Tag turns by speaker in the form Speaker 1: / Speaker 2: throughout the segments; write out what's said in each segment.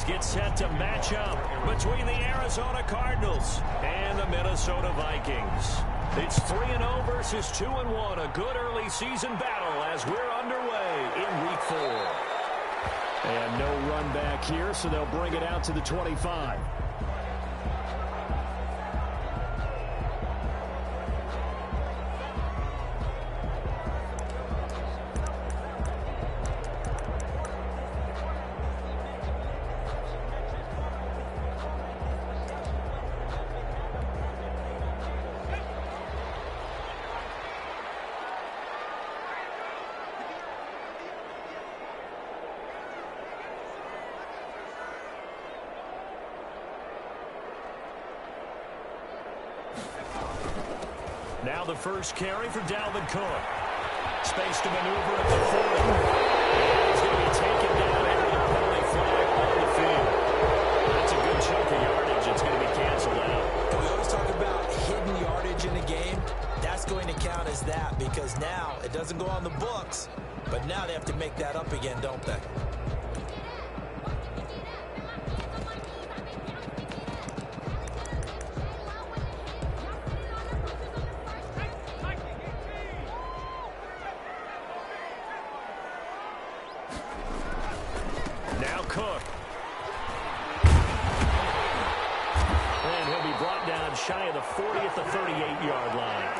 Speaker 1: get set to match up between the Arizona Cardinals and the Minnesota Vikings. It's 3-0 versus 2-1, a good early season battle as we're underway in Week 4. And no run back here, so they'll bring it out to the 25. Now the first carry for Dalvin Cook. Space to maneuver at the 40. He's going to be taken down after the penalty flag on the field. That's a good chunk of yardage. It's going to be canceled out.
Speaker 2: We always talk about hidden yardage in a game. That's going to count as that because now it doesn't go on the books, but now they have to make that up again, don't they?
Speaker 1: Now Cook. And he'll be brought down shy of the 40 at the 38-yard line.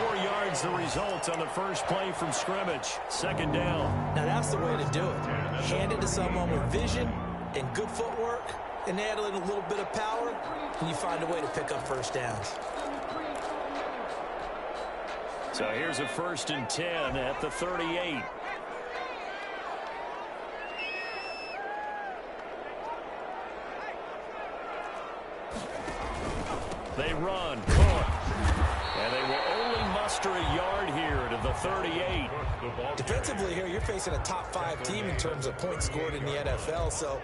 Speaker 1: 4 yards the result on the first play from scrimmage. Second down.
Speaker 2: Now that's the way to do it. Hand it to someone with vision and good footwork and add in a little bit of power, and you find a way to pick up first downs.
Speaker 1: So here's a 1st and 10 at the 38. They run, Cook, and they will only muster a yard here to the 38.
Speaker 2: Defensively here, you're facing a top-5 team in terms of points scored in the NFL, so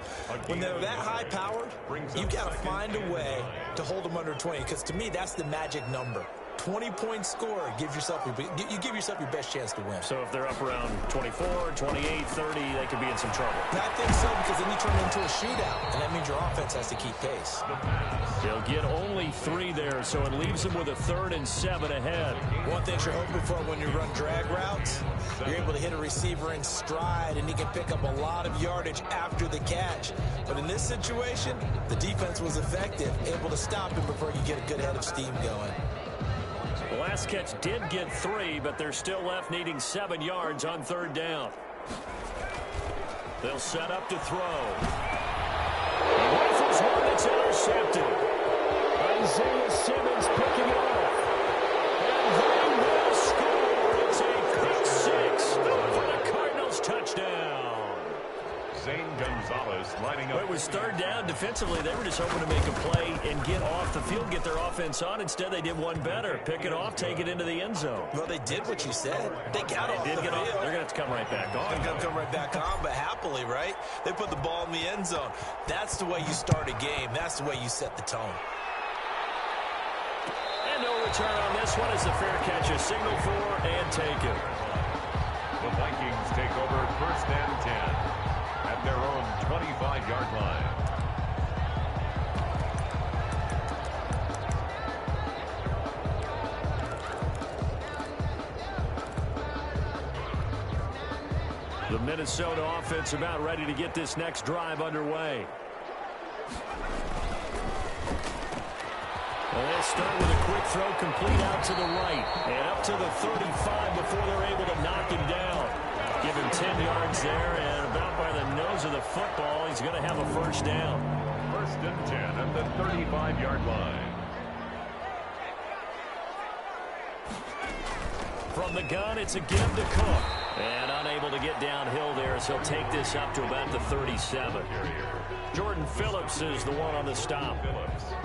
Speaker 2: when they're that high-powered, you've got to find a way to hold them under 20, because to me, that's the magic number. 20-point score, you give yourself your best chance to win.
Speaker 1: So if they're up around 24, 28, 30, they could be in some trouble.
Speaker 2: I think so, because then you turn it into a shootout, and that means your offense has to keep pace.
Speaker 1: They'll get only 3 there, so it leaves them with a 3rd and 7 ahead.
Speaker 2: One thing you're hoping for when you run drag routes, you're able to hit a receiver in stride, and he can pick up a lot of yardage after the catch. But in this situation, the defense was effective, able to stop him before you get a good head of steam going.
Speaker 1: The last catch did get 3, but they're still left needing 7 yards on 3rd down. They'll set up to throw. He rifles one that's intercepted. Isaiah Simmons picking it off. And they will score. It's a quick 6 for the Cardinals touchdown.
Speaker 3: Zane Gonzalez lining up.
Speaker 1: It was 3rd down. Defensively, they were just hoping to make a play and get off the field, get their offense on. Instead, they did one better. Pick it off, take it into the end zone.
Speaker 2: Well, they did what you said. They got off the field.
Speaker 1: They're going to have to come right back on.
Speaker 2: They're going to come right back on, but happily, right? They put the ball in the end zone. That's the way you start a game. That's the way you set the tone.
Speaker 1: And no return on this one as the fair catch is signaled for and taken.
Speaker 3: The Vikings take over 1st and 10. At their own 25-yard line.
Speaker 1: The Minnesota offense about ready to get this next drive underway. Well, they'll start with a quick throw complete out to the right and up to the 35 before they're able to knock him down. Give him 10 yards there, and about by the nose of the football, he's going to have a 1st down.
Speaker 3: 1st and 10 at the 35-yard line.
Speaker 1: From the gun, it's a give to Cook. And unable to get downhill there as he'll take this up to about the 37. Jordan Phillips is the one on the stop.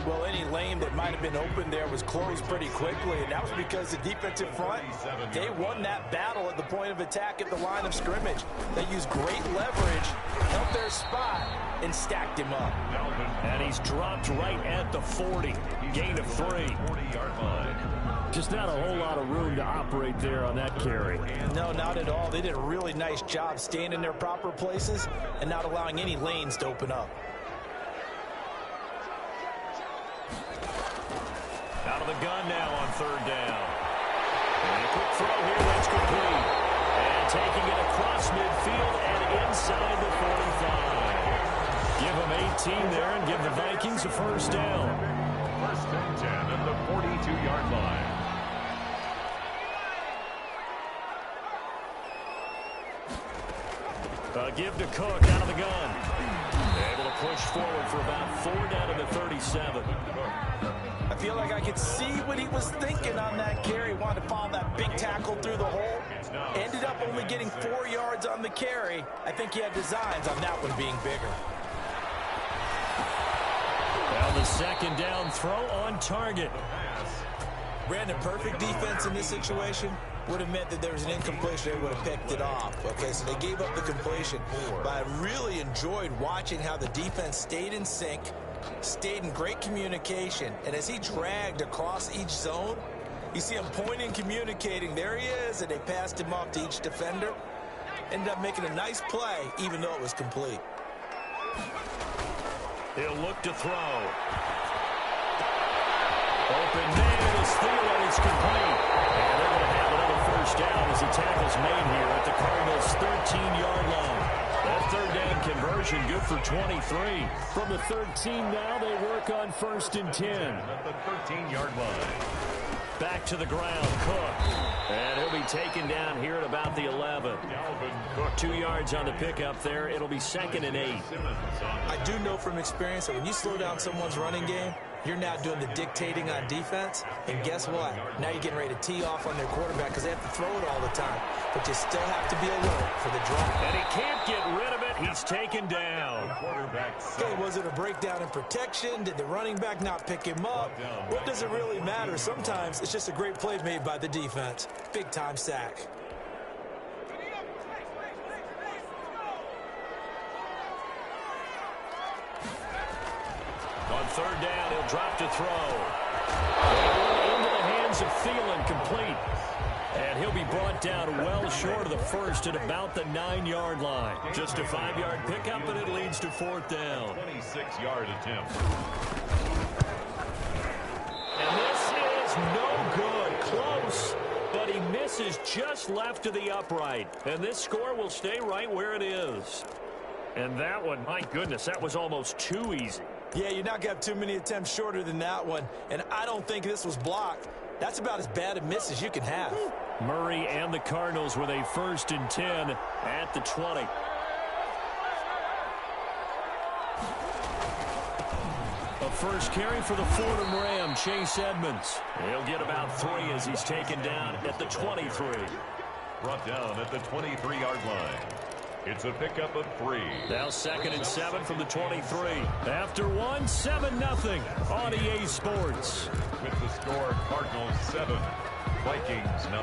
Speaker 2: Well, any lane that might have been open there was closed pretty quickly, and that was because the defensive front, they won that battle at the point of attack at the line of scrimmage. They used great leverage, held their spot, and stacked him up.
Speaker 1: And he's dropped right at the 40. Gain of 3.
Speaker 3: 40-yard line.
Speaker 1: Just not a whole lot of room to operate there on that carry.
Speaker 2: No, not at all. They did a really nice job staying in their proper places and not allowing any lanes to open up.
Speaker 1: Out of the gun now on third down. And a quick throw here, that's complete. And taking it across midfield and inside the 45. Give them 18 there and give the Vikings a first down.
Speaker 3: First and 10 at the 42-yard line.
Speaker 1: Give to Cook out of the gun. Able to push forward for about 4 down to the 37.
Speaker 2: I feel like I could see what he was thinking on that carry. Wanted to follow that big tackle through the hole. Ended up only getting 4 yards on the carry. I think he had designs on that one being bigger.
Speaker 1: Well, the second down throw on target.
Speaker 2: Brandon, perfect defense in this situation would have meant that there was an incompletion. They would have picked it off. Okay, so they gave up the completion. But I really enjoyed watching how the defense stayed in sync, stayed in great communication. And as he dragged across each zone, you see him pointing, communicating. There he is, and they passed him off to each defender. Ended up making a nice play, even though it was complete.
Speaker 1: He'll look to throw. Open man is Thielen. It's complete. And they're going to have another first down as the tackle's made here at the Cardinals' 13-yard line. That third down conversion good for 23. From the 13 now, they work on first and 10.
Speaker 3: At the 13-yard line.
Speaker 1: Back to the ground, Cook. And he'll be taken down here at about the 11. 2 yards on the pickup there. It'll be second and 8.
Speaker 2: I do know from experience that when you slow down someone's running game, you're now doing the dictating on defense. And guess what? Now you're getting ready to tee off on their quarterback because they have to throw it all the time. But you still have to be alert for the drop.
Speaker 1: And he can't get rid of it. He's taken down.
Speaker 2: Okay, was it a breakdown in protection? Did the running back not pick him up? What does it really matter? Sometimes it's just a great play made by the defense. Big-time sack.
Speaker 1: On third down, he'll drop to throw. Into the hands of Thielen, complete. And he'll be brought down well short of the first at about the 9-yard line. Just a 5-yard pickup, and it leads to fourth down.
Speaker 3: 26-yard attempt.
Speaker 1: And this is no good. Close, but he misses just left of the upright. And this score will stay right where it is. And that one, my goodness, that was almost too easy.
Speaker 2: Yeah, you're not going to have too many attempts shorter than that one. And I don't think this was blocked. That's about as bad a miss as you can have.
Speaker 1: Murray and the Cardinals with a first and 10 at the 20. A first carry for the Fordham Ram, Chase Edmonds. He'll get about 3 as he's taken down at the 23.
Speaker 3: Brought down at the 23-yard line. It's a pickup of 3.
Speaker 1: Now second and 7 from the 23. After 1, 7-0 on EA Sports.
Speaker 3: With the score, Cardinals 7, Vikings 0.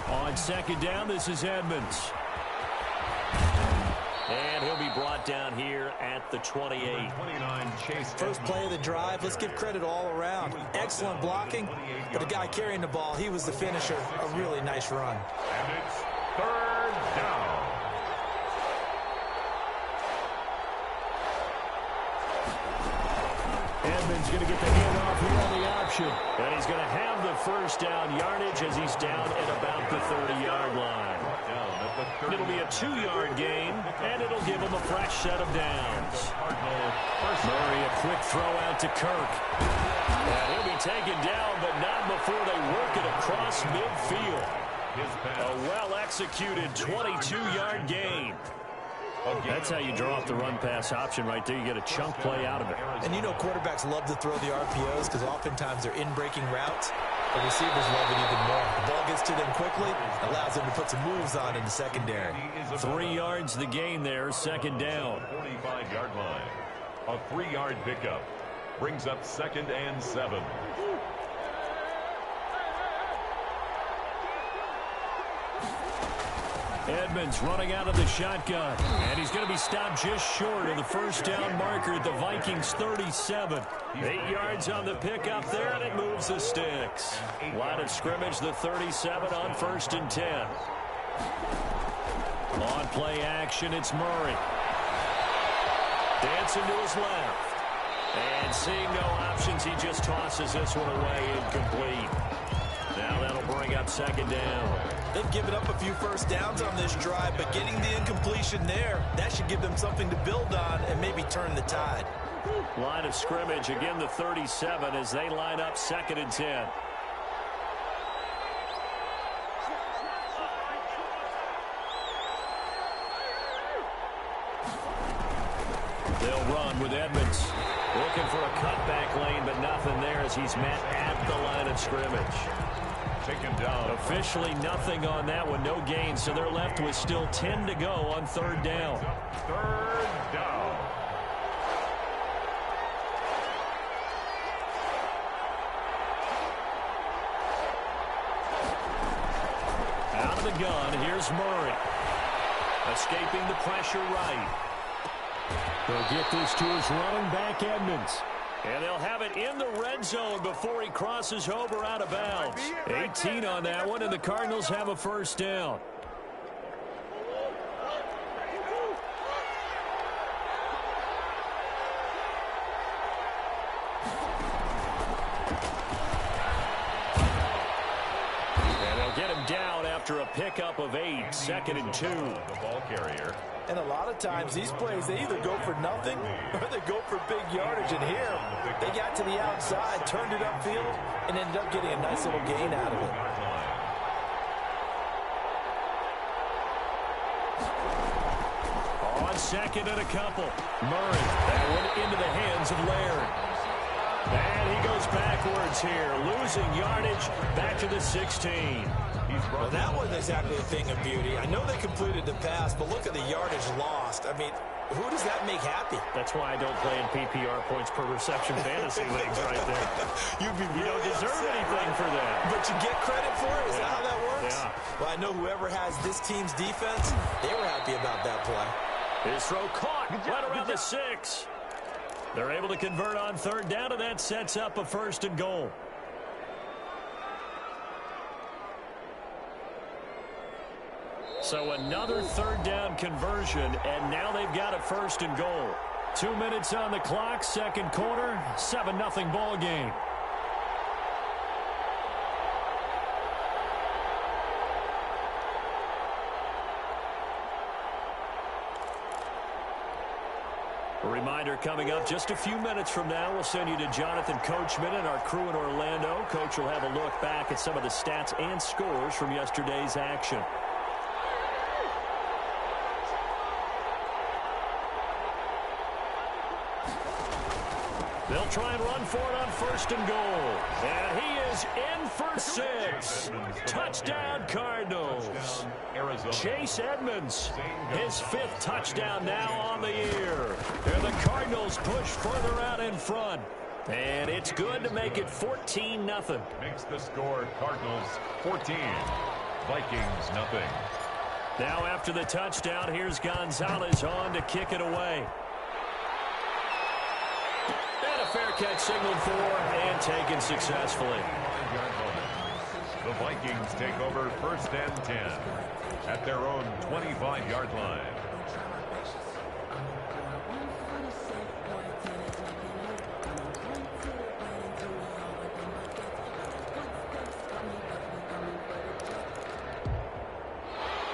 Speaker 1: On second down, this is Edmonds. And he'll be brought down here at the 28.
Speaker 3: 29, Chase.
Speaker 2: First play of the drive, let's give credit all around. Excellent blocking, but the guy carrying the ball, he was the finisher. A really nice run.
Speaker 3: And it's third down.
Speaker 1: Edmonds going to get the handoff here on the option. And he's going to have the first down yardage as he's down at about the 30-yard line. It'll be a 2-yard gain, and it'll give him a fresh set of downs. Murray, a quick throw out to Kirk. And he'll be taken down, but not before they work it across midfield. A well-executed 22-yard gain. That's how you draw up the run-pass option right there. You get a chunk play out of it.
Speaker 2: And you know quarterbacks love to throw the RPOs because oftentimes they're in-breaking routes. The receivers love it even more. The ball gets to them quickly, allows them to put some moves on in the secondary.
Speaker 1: 3 yards the gain there, second down.
Speaker 3: 45-yard line. A 3-yard pickup brings up second and 7.
Speaker 1: Edmonds running out of the shotgun. And he's going to be stopped just short of the first down marker at the Vikings 37. 8 yards on the pickup there, and it moves the sticks. Line of scrimmage, the 37 on first and 10. On play action, it's Murray. Dancing to his left. And seeing no options, he just tosses this one away incomplete. Now that'll bring up second down.
Speaker 2: They've given up a few first downs on this drive, but getting the incompletion there, that should give them something to build on and maybe turn the tide.
Speaker 1: Line of scrimmage, again the 37 as they line up 2nd and 10. They'll run with Edmonds. Looking for a cutback lane, but nothing there as he's met at the line of scrimmage.
Speaker 3: Taken down.
Speaker 1: Officially nothing on that one, no gain, so they're left with still 10 to go on 3rd down.
Speaker 3: 3rd down.
Speaker 1: Out of the gun, here's Murray. Escaping the pressure right. They'll get this to his running back, Edmonds. And they'll have it in the red zone before he crosses over out of bounds. 18 on that one, and the Cardinals have a first down. And they'll get him down after a pickup of 8, 2nd and 2.
Speaker 3: The ball carrier.
Speaker 2: And a lot of times, these plays, they either go for nothing or they go for big yardage. And here, they got to the outside, turned it upfield, and ended up getting a nice little gain out of it.
Speaker 1: On 2nd and a couple. Murray, that one into the hands of Laird. And he goes backwards here, losing yardage back to the 16.
Speaker 2: Well, that wasn't exactly a thing of beauty. I know they completed the pass, but look at the yardage lost. I mean, who does that make happy?
Speaker 1: That's why I don't play in PPR points per reception fantasy leagues right there.
Speaker 2: You don't
Speaker 1: deserve anything for that.
Speaker 2: But you get credit for it? Is that how that works?
Speaker 1: Yeah.
Speaker 2: Well, I know whoever has this team's defense, they were happy about that play.
Speaker 1: His throw caught right around the 6. They're able to convert on 3rd down, and that sets up a 1st and goal. So another 3rd down conversion, and now they've got a 1st and goal. 2 minutes on the clock, 2nd quarter, 7-0 ball game. A reminder coming up just a few minutes from now, we'll send you to Jonathan Coachman and our crew in Orlando. Coach will have a look back at some of the stats and scores from yesterday's action. They'll try and run for it on 1st and goal. And he is in for 6. Touchdown, Cardinals. Chase Edmonds, his 5th touchdown now on the year. And the Cardinals push further out in front. And it's good to make it 14-0.
Speaker 3: Makes the score Cardinals 14. Vikings nothing.
Speaker 1: Now after the touchdown, here's Gonzalez on to kick it away. Fair catch signaled for and taken successfully.
Speaker 3: The Vikings take over 1st and 10 at their own 25-yard line.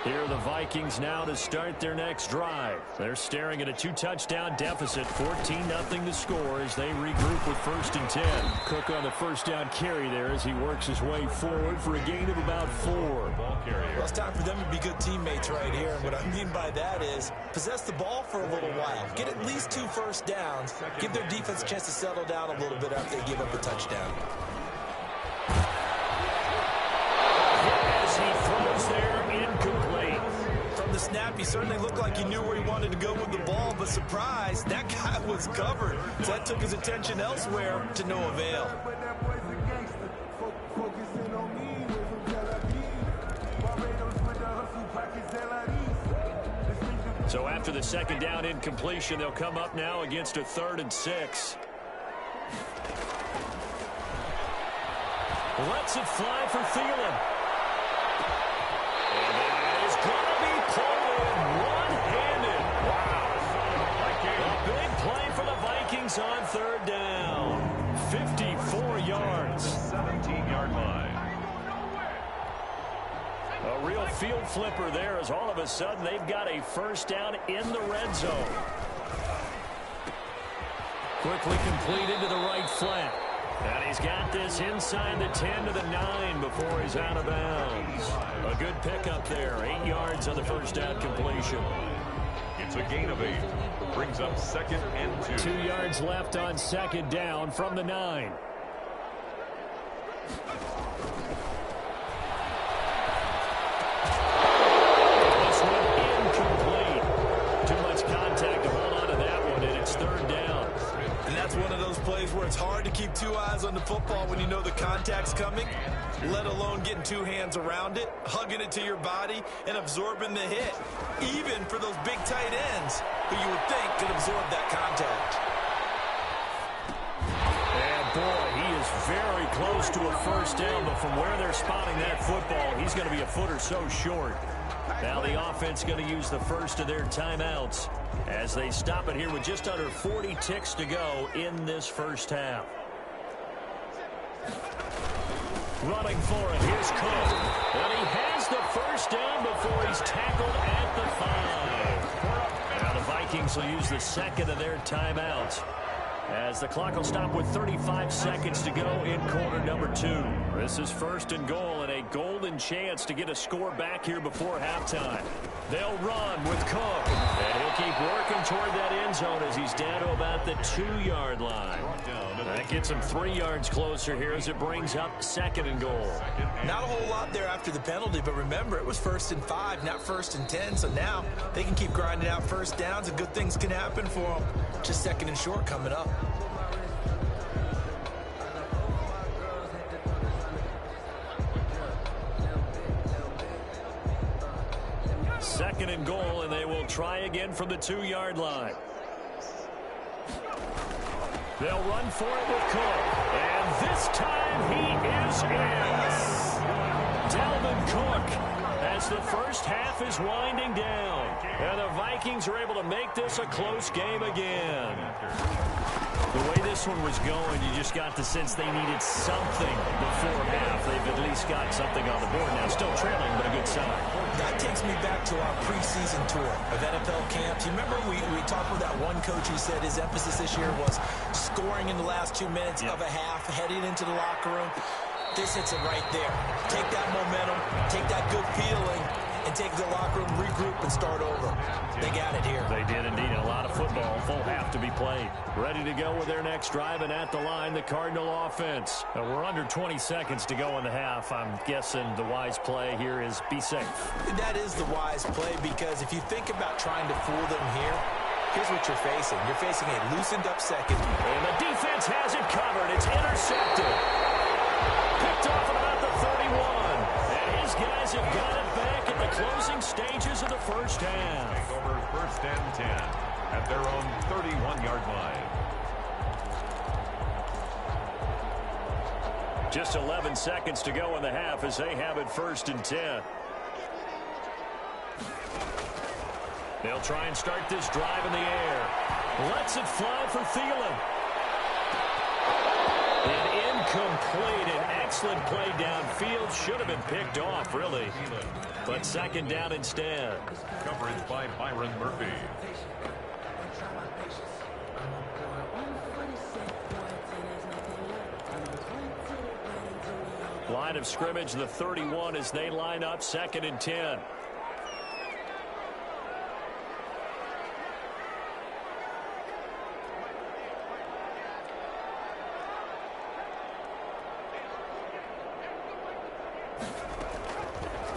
Speaker 1: Here are the Vikings now to start their next drive. They're staring at a 2-touchdown deficit, 14-0 to score as they regroup with 1st and 10. Cook on the 1st down carry there as he works his way forward for a gain of about 4.
Speaker 3: Ball carrier.
Speaker 2: Well, it's time for them to be good teammates right here. And what I mean by that is possess the ball for a little while. Get at least 2 first downs. Give their defense a chance to settle down a little bit after they give up a touchdown.
Speaker 1: As he throws there, incomplete.
Speaker 2: From the snap, he certainly looked like he knew where he wanted to go with the ball, but surprise, that guy was covered. So that took his attention elsewhere to no avail.
Speaker 1: So after the 2nd down incompletion, they'll come up now against a 3rd and 6. Lets it fly for Thielen. And that is going to be pulled in flipper there as all of a sudden they've got a first down in the red zone. Quickly complete into the right flat. And he's got this inside the 10 to the 9 before he's out of bounds. A good pickup there. 8 yards on the first down completion.
Speaker 3: It's a gain of 8. Brings up 2nd and 2.
Speaker 1: 2 yards left on 2nd down from the 9. This one incomplete. Too much contact to hold on to that one, and it's 3rd down.
Speaker 2: And that's one of those plays where it's hard to keep 2 eyes on the football when you know the contact's coming, let alone getting 2 hands around it, hugging it to your body, and absorbing the hit, even for those big tight ends who you would think could absorb that contact.
Speaker 1: And boy, he is very close to a first down, but from where they're spotting that football, he's going to be a foot or so short. Now the offense going to use the first of their timeouts as they stop it here with just under 40 ticks to go in this first half. Running for it, here's Cook. And he has the first down before he's tackled at the 5. Now the Vikings will use the second of their timeouts as the clock will stop with 35 seconds to go in quarter number 2. This is 1st and goal and a golden chance to get a score back here before halftime. They'll run with Cook, and he'll keep working toward that end zone as he's down to about the 2-yard line. That gets him 3 yards closer here as it brings up 2nd and goal.
Speaker 2: Not a whole lot there after the penalty, but remember, it was 1st and 5, not 1st and 10, so now they can keep grinding out first downs and good things can happen for them. Just 2nd and short coming up.
Speaker 1: Second and goal, and they will try again from the 2-yard line. They'll run for it with Cook. And this time he is in. Dalvin Cook as the first half is winding down. And the Vikings are able to make this a close game again. The way this one was going, you just got the sense they needed something before half. They've at least got something on the board now. Still trailing, but a good sign.
Speaker 2: That takes me back to our preseason tour of NFL camps. You remember we talked with that one coach who said his emphasis this year was scoring in the last 2 minutes of a half, heading into the locker room. This hits it right there. Take that momentum, take that good feeling, and take the locker room, regroup, and start over. They got it here.
Speaker 1: They did indeed. A lot of football, full half to be played. Ready to go with their next drive, and at the line, the Cardinal offense. We're under 20 seconds to go in the half. I'm guessing the wise play here is be safe.
Speaker 2: That is the wise play, because if you think about trying to fool them here, here's what you're facing. You're facing a loosened up second.
Speaker 1: And the defense has it covered. It's intercepted. Picked off about the 31. And his guys have got it back at the closing stages of the first half.
Speaker 3: Take over 1st and 10 at their own 31-yard line.
Speaker 1: Just 11 seconds to go in the half as they have it 1st and 10. They'll try and start this drive in the air. Lets it fly for Thielen. And incomplete. An excellent play downfield. Should have been picked off, really. But 2nd down instead.
Speaker 3: Coverage by Byron Murphy.
Speaker 1: Line of scrimmage, the 31 as they line up 2nd and 10.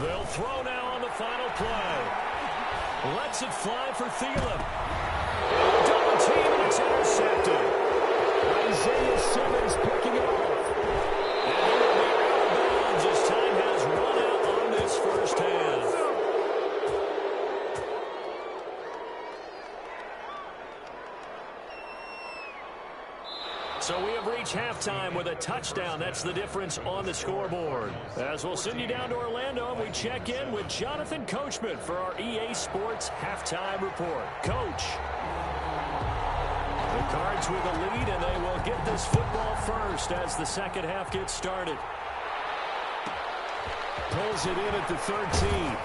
Speaker 1: They'll throw now on the final play. Lets it fly for Thielen. Double team, and it's intercepted. Isaiah Simmons picking it off. And he will be out of bounds as time has run out on this first half. So we have reached halftime with a touchdown. That's the difference on the scoreboard. As we'll send you down to Orlando, we check in with Jonathan Coachman for our EA Sports Halftime Report. Coach. The Cards with a lead, and they will get this football first as the second half gets started. Pulls it in at the 13.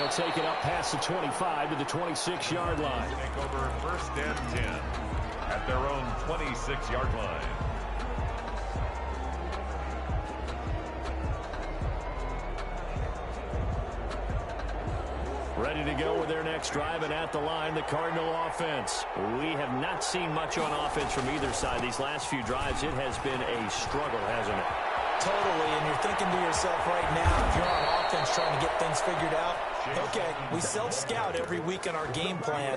Speaker 1: He'll take it up past the 25 to the 26-yard line.
Speaker 3: Take over 1st and 10 at their own 26-yard line.
Speaker 1: Ready to go with their next drive, and at the line, the Cardinal offense. We have not seen much on offense from either side. These last few drives, it has been a struggle, hasn't it?
Speaker 2: Totally, and you're thinking to yourself right now, if you're on offense trying to get things figured out, okay, we self-scout every week in our game plan.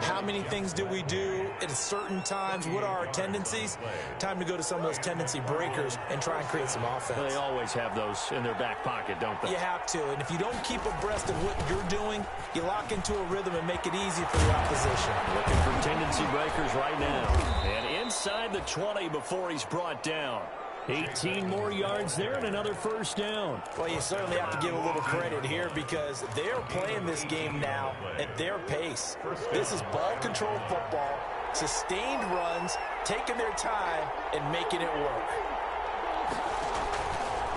Speaker 2: How many things do we do at certain times? What are our tendencies? Time to go to some of those tendency breakers and try and create some offense.
Speaker 1: They always have those in their back pocket, don't they?
Speaker 2: You have to, and if you don't keep abreast of what you're doing, you lock into a rhythm and make it easy for the opposition.
Speaker 1: Looking for tendency breakers right now. And inside the 20 before he's brought down. 18 more yards there and another first down.
Speaker 2: Well, you certainly have to give a little credit here because they're playing this game now at their pace. This is ball control football, sustained runs, taking their time and making it work.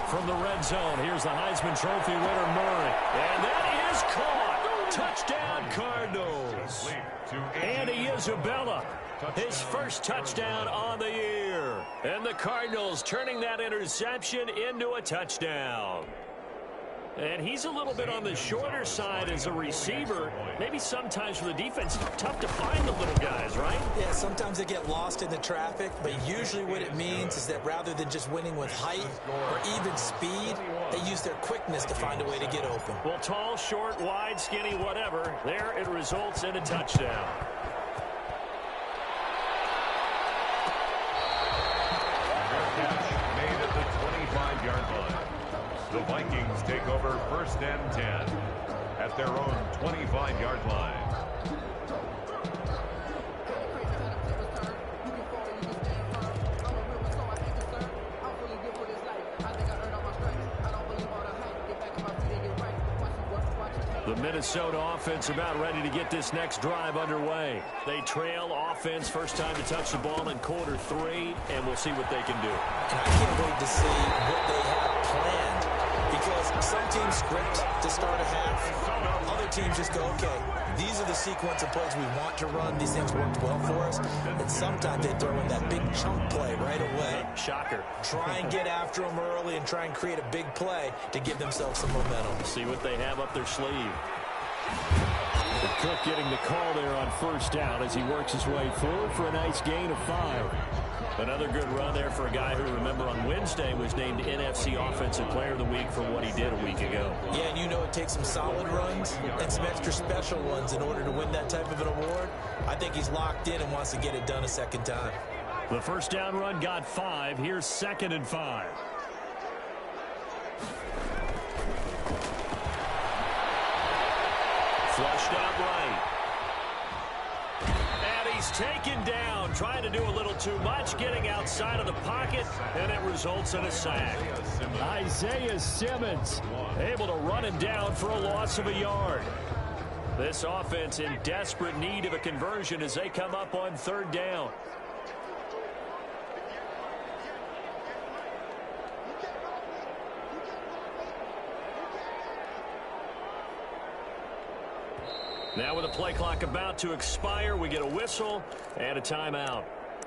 Speaker 1: From the red zone, here's the Heisman Trophy winner, Murray. And that is caught. Touchdown, Cardinals. Andy Isabella, his first touchdown on the year. And the Cardinals turning that interception into a touchdown. And he's a little bit on the shorter side as a receiver. Maybe sometimes for the defense, it's tough to find the little guys, right?
Speaker 2: Yeah, sometimes they get lost in the traffic, but usually what it means is that rather than just winning with height or even speed, they use their quickness to find a way to get open.
Speaker 1: Well, tall, short, wide, skinny, whatever, there it results in a touchdown.
Speaker 3: Made at the 25-yard line. The Vikings take over 1st and 10 at their own 25-yard line.
Speaker 1: The Minnesota offense about ready to get this next drive underway. They trail offense, first time to touch the ball in quarter 3, and we'll see what they can do.
Speaker 2: And I can't wait to see what they have planned because some teams script to start a half. Other teams just go, okay, these are the sequence of plays we want to run. These things worked well for us. And sometimes they throw in that big chunk play right away.
Speaker 1: Shocker.
Speaker 2: Try and get after them early and try and create a big play to give themselves some momentum.
Speaker 1: See what they have up their sleeve. Cook getting the call there on first down as he works his way forward for a nice gain of 5. Another good run there for a guy who, remember, on Wednesday was named NFC Offensive Player of the Week for what he did a week ago.
Speaker 2: Yeah, and you know it takes some solid runs and some extra special ones in order to win that type of an award. I think he's locked in and wants to get it done a second time.
Speaker 1: The first down run got 5. Here's 2nd and 5. Flushed out right. And he's taken down, trying to do a little too much, getting outside of the pocket, and it results in a sack. Isaiah Simmons able to run him down for a loss of a yard. This offense in desperate need of a conversion as they come up on 3rd down. Now with the play clock about to expire, we get a whistle and a timeout.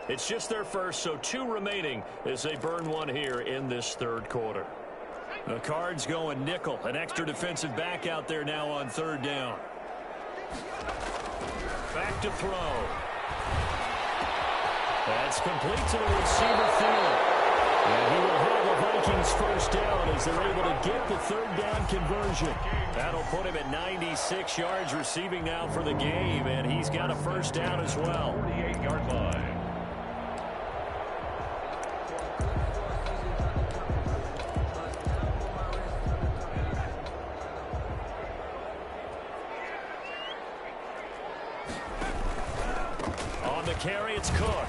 Speaker 1: It's just their first, so 2 remaining as they burn one here in this 3rd quarter. The Cards going nickel, an extra defensive back out there now on 3rd down. Back to throw. That's complete to the receiver field. And he will have a Vikings first down as they're able to get the 3rd down conversion. That'll put him at 96 yards receiving now for the game, and he's got a first down as well.
Speaker 3: 48-yard line.
Speaker 1: On the carry, it's Cook.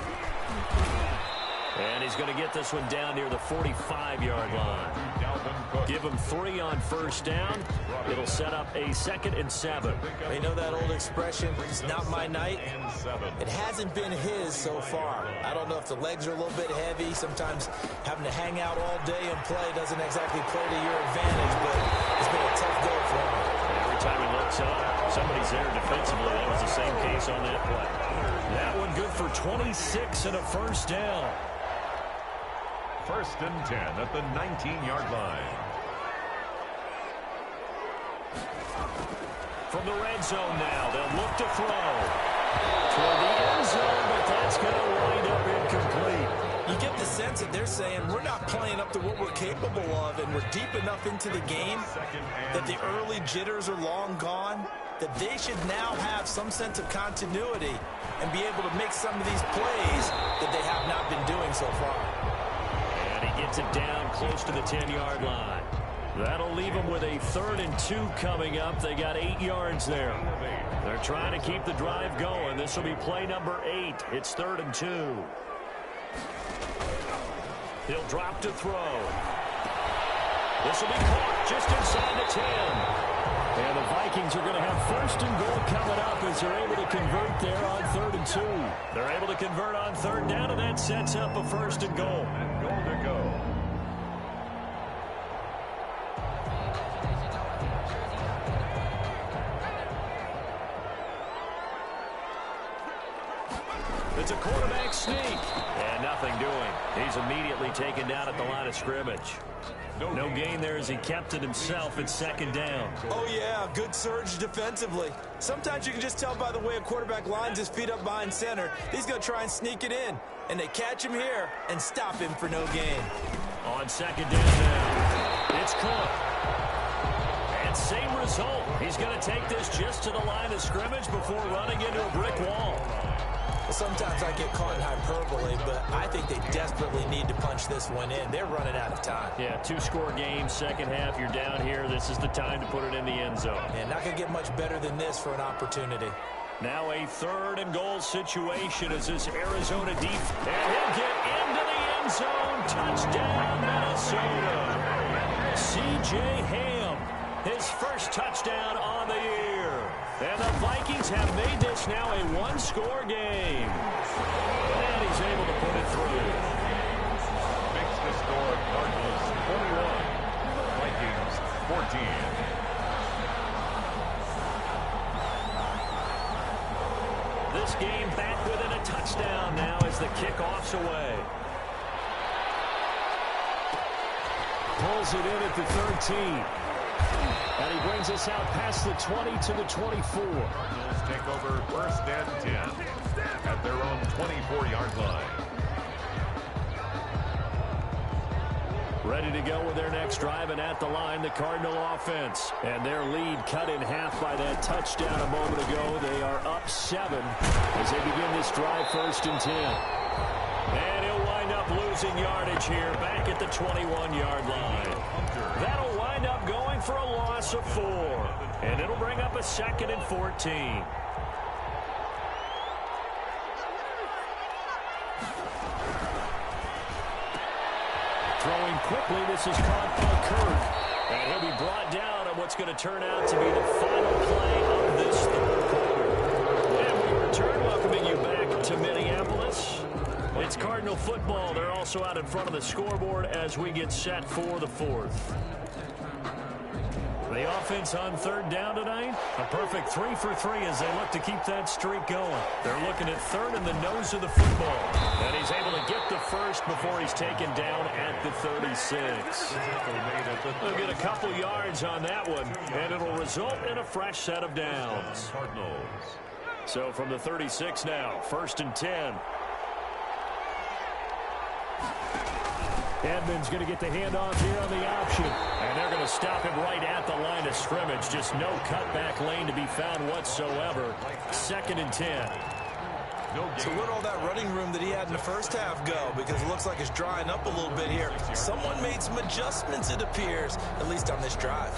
Speaker 1: And he's going to get this one down near the 45-yard line. Give him 3 on first down. It'll set up a 2nd and 7.
Speaker 2: You know that old expression, it's not my night? It hasn't been his so far. I don't know if the legs are a little bit heavy. Sometimes having to hang out all day and play doesn't exactly play to your advantage, but it's been a tough go for him.
Speaker 1: Every time he So somebody's there defensively. That was the same case on that play. That one good for 26 and a first down.
Speaker 3: 1st and 10 at the 19-yard line.
Speaker 1: From the red zone now, they'll look to throw toward the end zone, but that's going to wind up incomplete.
Speaker 2: You get the sense that they're saying we're not playing up to what we're capable of, and we're deep enough into the game that the early jitters are long gone, that they should now have some sense of continuity and be able to make some of these plays that they have not been doing so far.
Speaker 1: And he gets it down close to the 10-yard line. That'll leave them with a 3rd and 2 coming up. They got 8 yards there. They're trying to keep the drive going. This will be play number 8. It's 3rd and 2. He'll drop to throw. This will be caught just inside the 10. And the Vikings are going to have 1st and goal coming up as they're able to convert there on 3rd and 2. They're able to convert on 3rd down, and that sets up a 1st and goal.
Speaker 3: And goal to go.
Speaker 1: It's a quarterback sneak. And nothing doing. He's immediately taken down at the line of scrimmage. No gain there as he kept it himself at 2nd down.
Speaker 2: Oh, yeah, good surge defensively. Sometimes you can just tell by the way a quarterback lines his feet up behind center. He's going to try and sneak it in. And they catch him here and stop him for no gain.
Speaker 1: On 2nd down now, it's Cook. And same result. He's going to take this just to the line of scrimmage before running into a brick wall.
Speaker 2: Sometimes I get caught in hyperbole, but I think they desperately need to punch this one in. They're running out of time.
Speaker 1: Yeah, 2-score game, second half, you're down here. This is the time to put it in the end zone.
Speaker 2: And not going to get much better than this for an opportunity.
Speaker 1: Now a 3rd and goal situation as this Arizona defense. And he'll get into the end zone. Touchdown, Minnesota. C.J. Ham, his first touchdown on the year. And the Vikings have made this now a 1-score game. And he's able to put it through.
Speaker 3: Makes the score Cardinals 21, Vikings 14.
Speaker 1: This game back within a touchdown now as the kickoff's away. Pulls it in at the 13. And he brings us out past the 20 to the 24.
Speaker 3: Cardinals take over 1st and 10 at their own 24-yard line.
Speaker 1: Ready to go with their next drive, and at the line, the Cardinal offense. And their lead cut in half by that touchdown a moment ago. They are up 7 as they begin this drive 1st and 10. And he'll wind up losing yardage here back at the 21-yard line. That'll wind up going for a loss of 4. And it'll bring up a 2nd and 14. Throwing quickly, this is caught by Kirk. And he'll be brought down on what's going to turn out to be the final play of this 3rd quarter. And we return, welcoming you back to Minneapolis. It's Cardinal football. They're also out in front of the scoreboard as we get set for the 4th. The offense on 3rd down tonight, a perfect 3 for 3 as they look to keep that streak going. They're looking at 3rd in the nose of the football. And he's able to get the first before he's taken down at the 36. They'll get a couple yards on that one, and it'll result in a fresh set of downs. So from the 36 now, 1st and 10. Edmonds going to get the handoff here on the option. And they're going to stop him right at the line of scrimmage. Just no cutback lane to be found whatsoever. 2nd and 10.
Speaker 2: So where'd all that running room that he had in the first half go? Because it looks like it's drying up a little bit here. Someone made some adjustments, it appears, at least on this drive.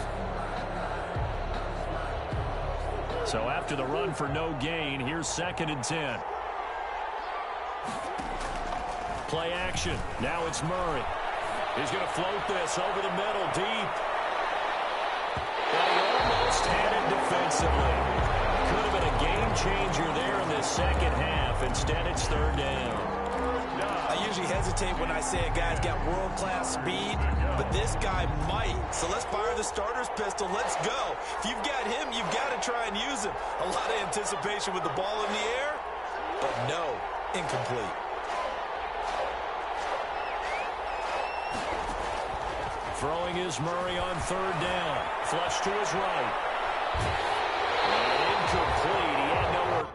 Speaker 1: So after the run for no gain, here's 2nd and 10. Play action. Now it's Murray. He's going to float this over the middle, deep. And he almost had it defensively. Could have been a game changer there in the second half. Instead, it's 3rd down.
Speaker 2: I usually hesitate when I say a guy's got world-class speed, but this guy might. So let's fire the starter's pistol. Let's go. If you've got him, you've got a try and use him. A lot of anticipation with the ball in the air, but no, incomplete.
Speaker 1: Throwing is Murray on third down. Flush to his right. And incomplete. He had nowhere.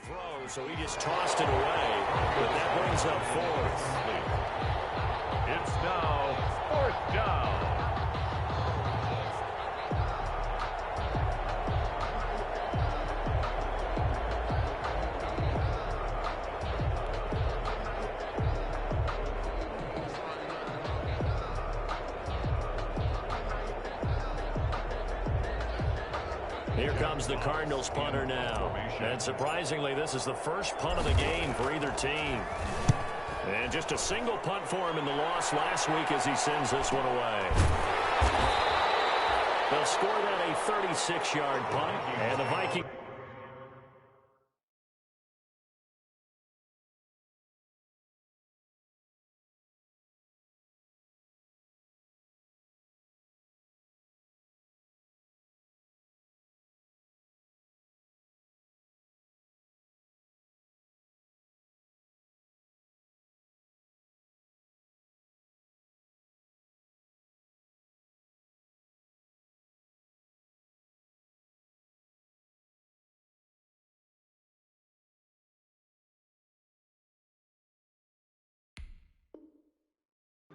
Speaker 1: Throw, so he just tossed it away, but that brings up fourth.
Speaker 3: It's now fourth down.
Speaker 1: Here comes the Cardinals punter now. And surprisingly, this is the first punt of the game for either team. And just a single punt for him in the loss last week as he sends this one away. They'll score that a 36-yard punt, and the Vikings...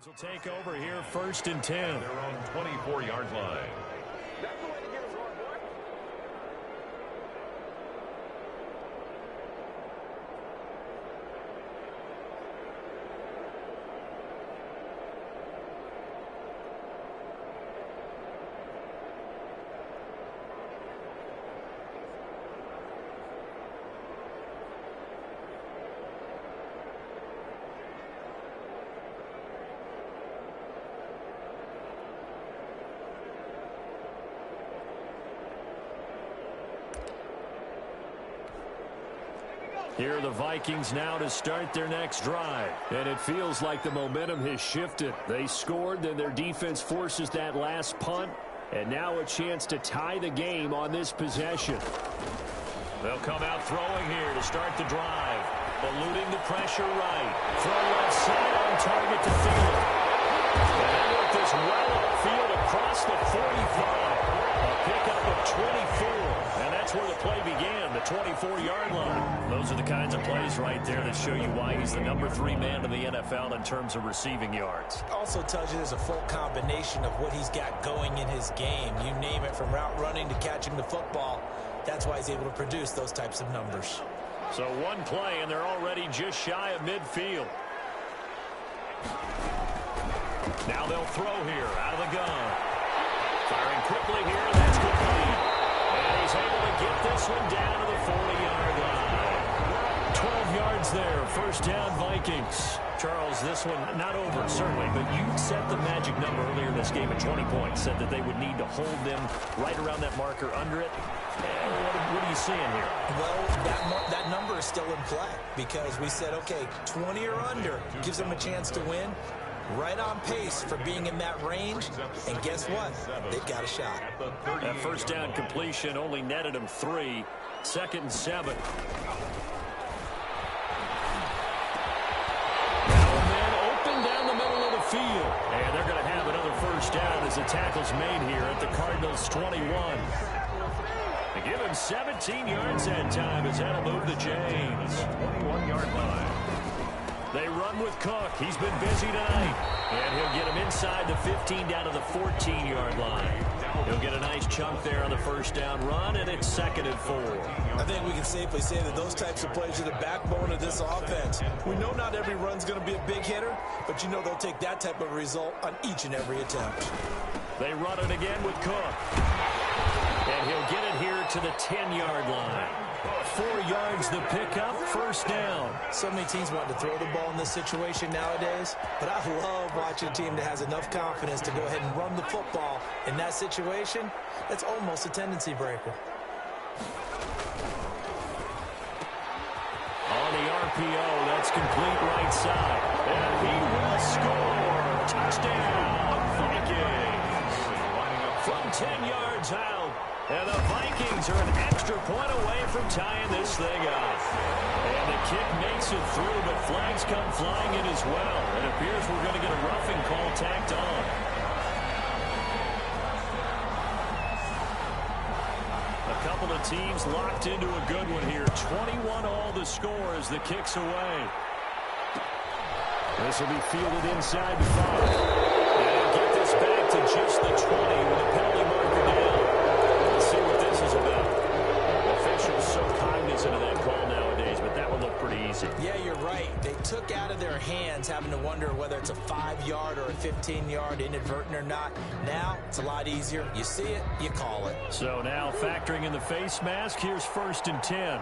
Speaker 1: will take over here, 1st and 10.
Speaker 3: Their own 24-yard line.
Speaker 1: Here are the Vikings now to start their next drive. And it feels like the momentum has shifted. They scored, then their defense forces that last punt. And now a chance to tie the game on this possession. They'll come out throwing here to start the drive. Eluding the pressure right. Throw left side on target to Field. And that worked this well upfield across the 45. A pickup of 24. And that's where the play began, the 24-yard line. Those are the kinds of plays right there that show you why he's the number 3 man in the NFL in terms of receiving yards.
Speaker 2: Also tells you there's a full combination of what he's got going in his game. You name it, from route running to catching the football. That's why he's able to produce those types of numbers.
Speaker 1: So one play, and they're already just shy of midfield. Now they'll throw here out of the gun. Firing quickly here. That's complete. And he's able to get this one down to the 40-yard line. 12 yards there. First down, Vikings. Charles, this one not over, certainly, but you set the magic number earlier in this game at 20 points. Said that they would need to hold them right around that marker under it. What are you seeing here?
Speaker 2: Well, that number is still in play because we said, okay, 20 or under gives them a chance to win. Right on pace for being in that range. And guess what? They've got a shot.
Speaker 1: That first down completion only netted them 3. 2nd and 7. Field. And they're going to have another first down as the tackle's made here at the Cardinals' 21. They give him 17 yards that time as that'll move the chains.
Speaker 3: 21-yard line.
Speaker 1: They run with Cook. He's been busy tonight. And he'll get him inside the 15 down to the 14-yard line. He'll get a nice chunk there on the first down run, and it's 2nd and 4.
Speaker 2: I think we can safely say that those types of plays are the backbone of this offense. We know not every run's going to be a big hitter, but you know they'll take that type of result on each and every attempt.
Speaker 1: They run it again with Cook. And he'll get it here to the 10-yard line. 4 yards the pickup, first down.
Speaker 2: So many teams want to throw the ball in this situation nowadays, but I love watching a team that has enough confidence to go ahead and run the football in that situation. That's almost a tendency breaker.
Speaker 1: On the RPO, that's complete right side. And he will score. Touchdown, Vikings. From 10 yards out. And the Vikings are an extra point away from tying this thing up. And the kick makes it through, but flags come flying in as well. It appears we're going to get a roughing call tacked on. A couple of teams locked into a good one here. 21 all the score as the kick's away. This will be fielded inside the 5. And get this back to just the 20 with a penalty marker down. Let's see what this is about. Officials so cognizant of that call nowadays, but that one looked pretty easy.
Speaker 2: Yeah, you're right. They took out of their hands having to wonder whether it's a 5-yard or a 15-yard, inadvertent or not. Now, it's a lot easier. You see it, you call it.
Speaker 1: So now factoring in the face mask, here's 1st and 10.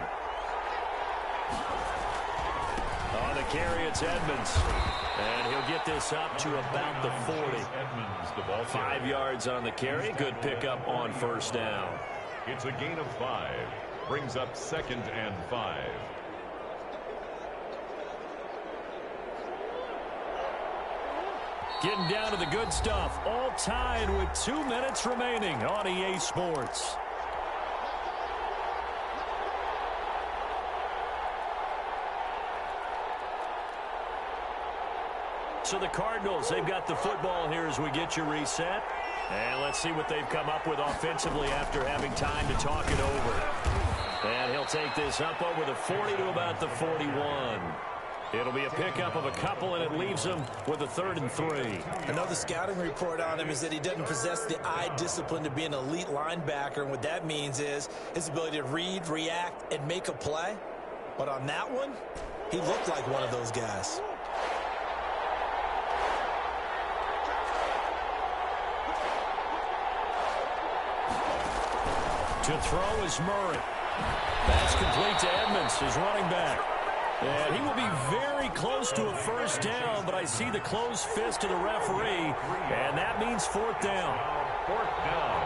Speaker 1: On the carry, it's Edmonds. And he'll get this up to about the 40. 5 yards on the carry. Good pickup on first down.
Speaker 3: It's a gain of 5. Brings up 2nd and 5.
Speaker 1: Getting down to the good stuff. All tied with 2 minutes remaining on EA Sports. So the Cardinals, they've got the football here as we get you reset. And let's see what they've come up with offensively after having time to talk it over. And he'll take this up over the 40 to about the 41. It'll be a pickup of a couple, and it leaves him with a 3rd and 3.
Speaker 2: I know the scouting report on him is that he doesn't possess the eye discipline to be an elite linebacker. And what that means is his ability to read, react, and make a play. But on that one, he looked like one of those guys.
Speaker 1: To throw is Murray. That's complete to Edmonds, his running back. And he will be very close to a first down, but I see the closed fist of the referee, and that means 4th down.
Speaker 3: 4th down.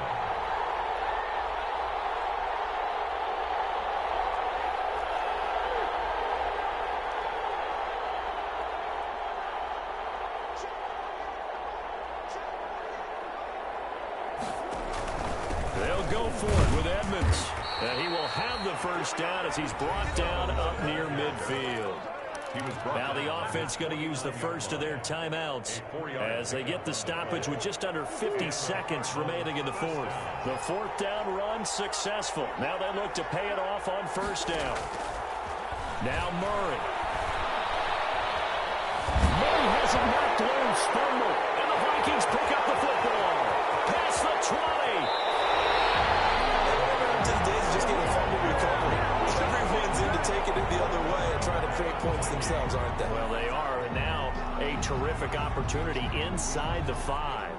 Speaker 1: They'll go for it with Edmonds. And he will have the first down as he's brought down up near midfield. Now the offense going to use the first of their timeouts as they get the stoppage with just under 50 seconds remaining in the 4th. The 4th down run successful. Now they look to pay it off on first down. Now Murray. Murray has it knocked loose. Fumble. And the Vikings pick up the football. Past the 20. Taking it the other way and trying to create points themselves, aren't they? Well, they are, and now a terrific opportunity opportunity inside the 5.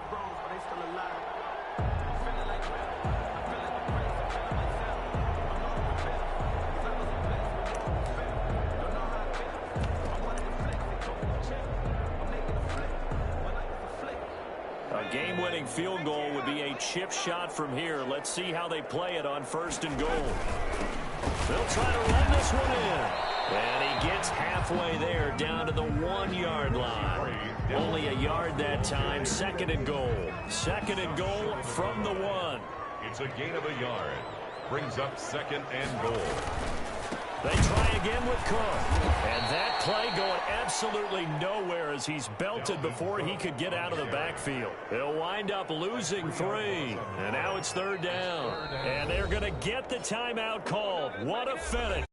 Speaker 1: A game-winning field goal would be a chip shot from here. Let's see how they play it on 1st and goal. They'll try to run this one in. And he gets halfway there, down to the 1-yard line. Only a yard that time. 2nd and goal. 2nd and goal from the 1.
Speaker 3: It's a gain of a yard. Brings up 2nd and goal.
Speaker 1: They try again with Cook. And that play going absolutely nowhere as he's belted before he could get out of the backfield. They'll wind up losing 3. And now it's 3rd down. And they're going to get the timeout called. What a finish.